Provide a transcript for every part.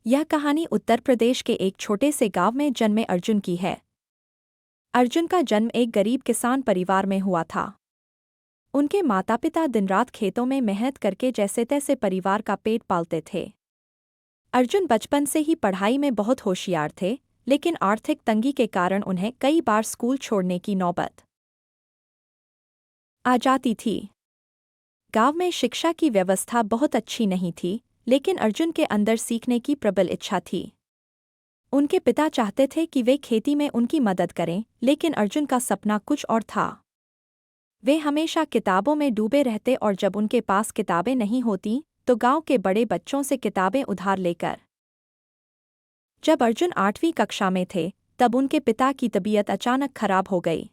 यह कहानी उत्तर प्रदेश के एक छोटे से गांव में जन्मे अर्जुन की है। अर्जुन का जन्म एक गरीब किसान परिवार में हुआ था। उनके माता पिता दिन रात खेतों में मेहनत करके जैसे तैसे परिवार का पेट पालते थे। अर्जुन बचपन से ही पढ़ाई में बहुत होशियार थे, लेकिन आर्थिक तंगी के कारण उन्हें कई बार स्कूल छोड़ने की नौबत आ जाती थी। गांव में शिक्षा की व्यवस्था बहुत अच्छी नहीं थी, लेकिन अर्जुन के अंदर सीखने की प्रबल इच्छा थी। उनके पिता चाहते थे कि वे खेती में उनकी मदद करें, लेकिन अर्जुन का सपना कुछ और था। वे हमेशा किताबों में डूबे रहते और जब उनके पास किताबें नहीं होती तो गांव के बड़े बच्चों से किताबें उधार लेकर। जब अर्जुन 8वीं कक्षा में थे तब उनके पिता की तबीयत अचानक खराब हो गई।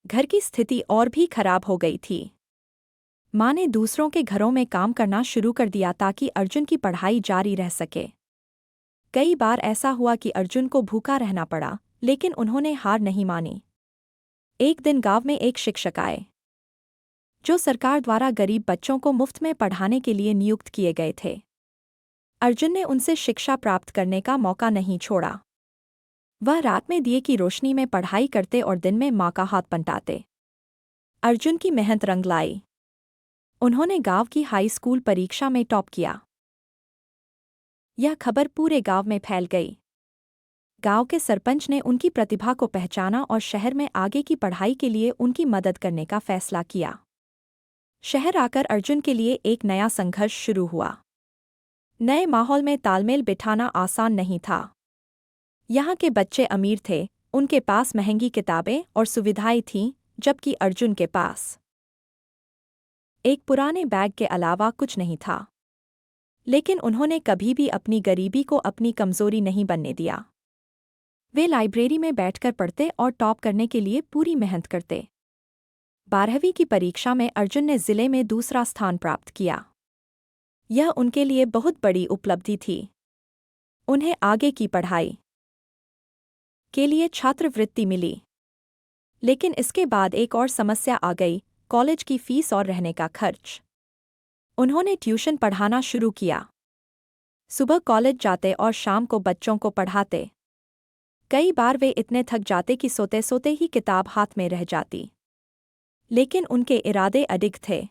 घर की स्थिति और भी खराब हो गई थी। माँ ने दूसरों के घरों में काम करना शुरू कर दिया ताकि अर्जुन की पढ़ाई जारी रह सके। कई बार ऐसा हुआ कि अर्जुन को भूखा रहना पड़ा, लेकिन उन्होंने हार नहीं मानी। एक दिन गांव में एक शिक्षक आए, जो सरकार द्वारा गरीब बच्चों को मुफ्त में पढ़ाने के लिए नियुक्त किए गए थे। अर्जुन ने उनसे शिक्षा प्राप्त करने का मौका नहीं छोड़ा। वह रात में दिए की रोशनी में पढ़ाई करते और दिन में माँ का हाथ पलटाते। अर्जुन की मेहनत रंग लाई। उन्होंने गांव की हाई स्कूल परीक्षा में टॉप किया। यह खबर पूरे गांव में फैल गई। गांव के सरपंच ने उनकी प्रतिभा को पहचाना और शहर में आगे की पढ़ाई के लिए उनकी मदद करने का फैसला किया। शहर आकर अर्जुन के लिए एक नया संघर्ष शुरू हुआ। नए माहौल में तालमेल बिठाना आसान नहीं था। यहाँ के बच्चे अमीर थे, उनके पास महंगी किताबें और सुविधाएं थीं, जबकि अर्जुन के पास एक पुराने बैग के अलावा कुछ नहीं था। लेकिन उन्होंने कभी भी अपनी गरीबी को अपनी कमजोरी नहीं बनने दिया। वे लाइब्रेरी में बैठकर पढ़ते और टॉप करने के लिए पूरी मेहनत करते। 12वीं की परीक्षा में अर्जुन ने जिले में दूसरा स्थान प्राप्त किया। यह उनके लिए बहुत बड़ी उपलब्धि थी। उन्हें आगे की पढ़ाई के लिए छात्रवृत्ति मिली। लेकिन इसके बाद एक और समस्या आ गई, कॉलेज की फीस और रहने का खर्च। उन्होंने ट्यूशन पढ़ाना शुरू किया। सुबह कॉलेज जाते और शाम को बच्चों को पढ़ाते। कई बार वे इतने थक जाते कि सोते सोते ही किताब हाथ में रह जाती। लेकिन उनके इरादे अडिग थे।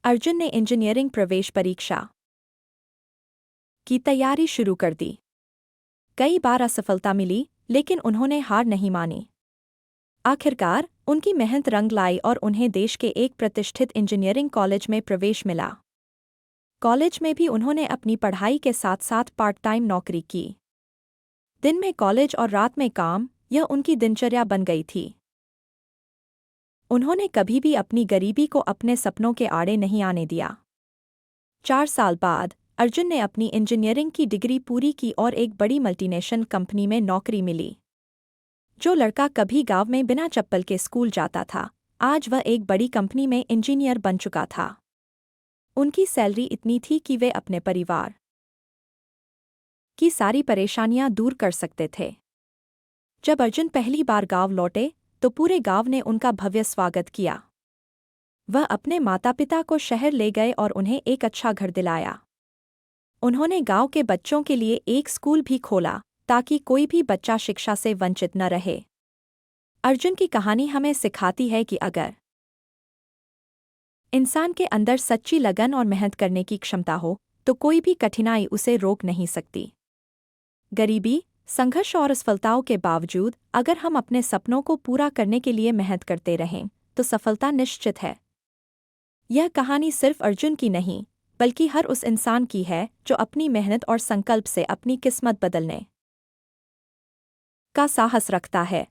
अर्जुन ने इंजीनियरिंग प्रवेश परीक्षा की तैयारी शुरू कर दी। कई बार असफलता मिली, लेकिन उन्होंने हार नहीं मानी। आखिरकार उनकी मेहनत रंग लाई और उन्हें देश के एक प्रतिष्ठित इंजीनियरिंग कॉलेज में प्रवेश मिला। कॉलेज में भी उन्होंने अपनी पढ़ाई के साथ साथ पार्ट टाइम नौकरी की। दिन में कॉलेज और रात में काम, यह उनकी दिनचर्या बन गई थी। उन्होंने कभी भी अपनी गरीबी को अपने सपनों के आड़े नहीं आने दिया। 4 साल बाद अर्जुन ने अपनी इंजीनियरिंग की डिग्री पूरी की और एक बड़ी मल्टीनेशनल कंपनी में नौकरी मिली। जो लड़का कभी गांव में बिना चप्पल के स्कूल जाता था, आज वह एक बड़ी कंपनी में इंजीनियर बन चुका था। उनकी सैलरी इतनी थी कि वे अपने परिवार की सारी परेशानियां दूर कर सकते थे। जब अर्जुन पहली बार गांव लौटे तो पूरे गांव ने उनका भव्य स्वागत किया। वह अपने माता पिता को शहर ले गए और उन्हें एक अच्छा घर दिलाया। उन्होंने गांव के बच्चों के लिए एक स्कूल भी खोला ताकि कोई भी बच्चा शिक्षा से वंचित न रहे। अर्जुन की कहानी हमें सिखाती है कि अगर इंसान के अंदर सच्ची लगन और मेहनत करने की क्षमता हो तो कोई भी कठिनाई उसे रोक नहीं सकती। गरीबी, संघर्ष और असफलताओं के बावजूद अगर हम अपने सपनों को पूरा करने के लिए मेहनत करते रहें तो सफलता निश्चित है। यह कहानी सिर्फ अर्जुन की नहीं, बल्कि हर उस इंसान की है जो अपनी मेहनत और संकल्प से अपनी किस्मत बदलने का साहस रखता है।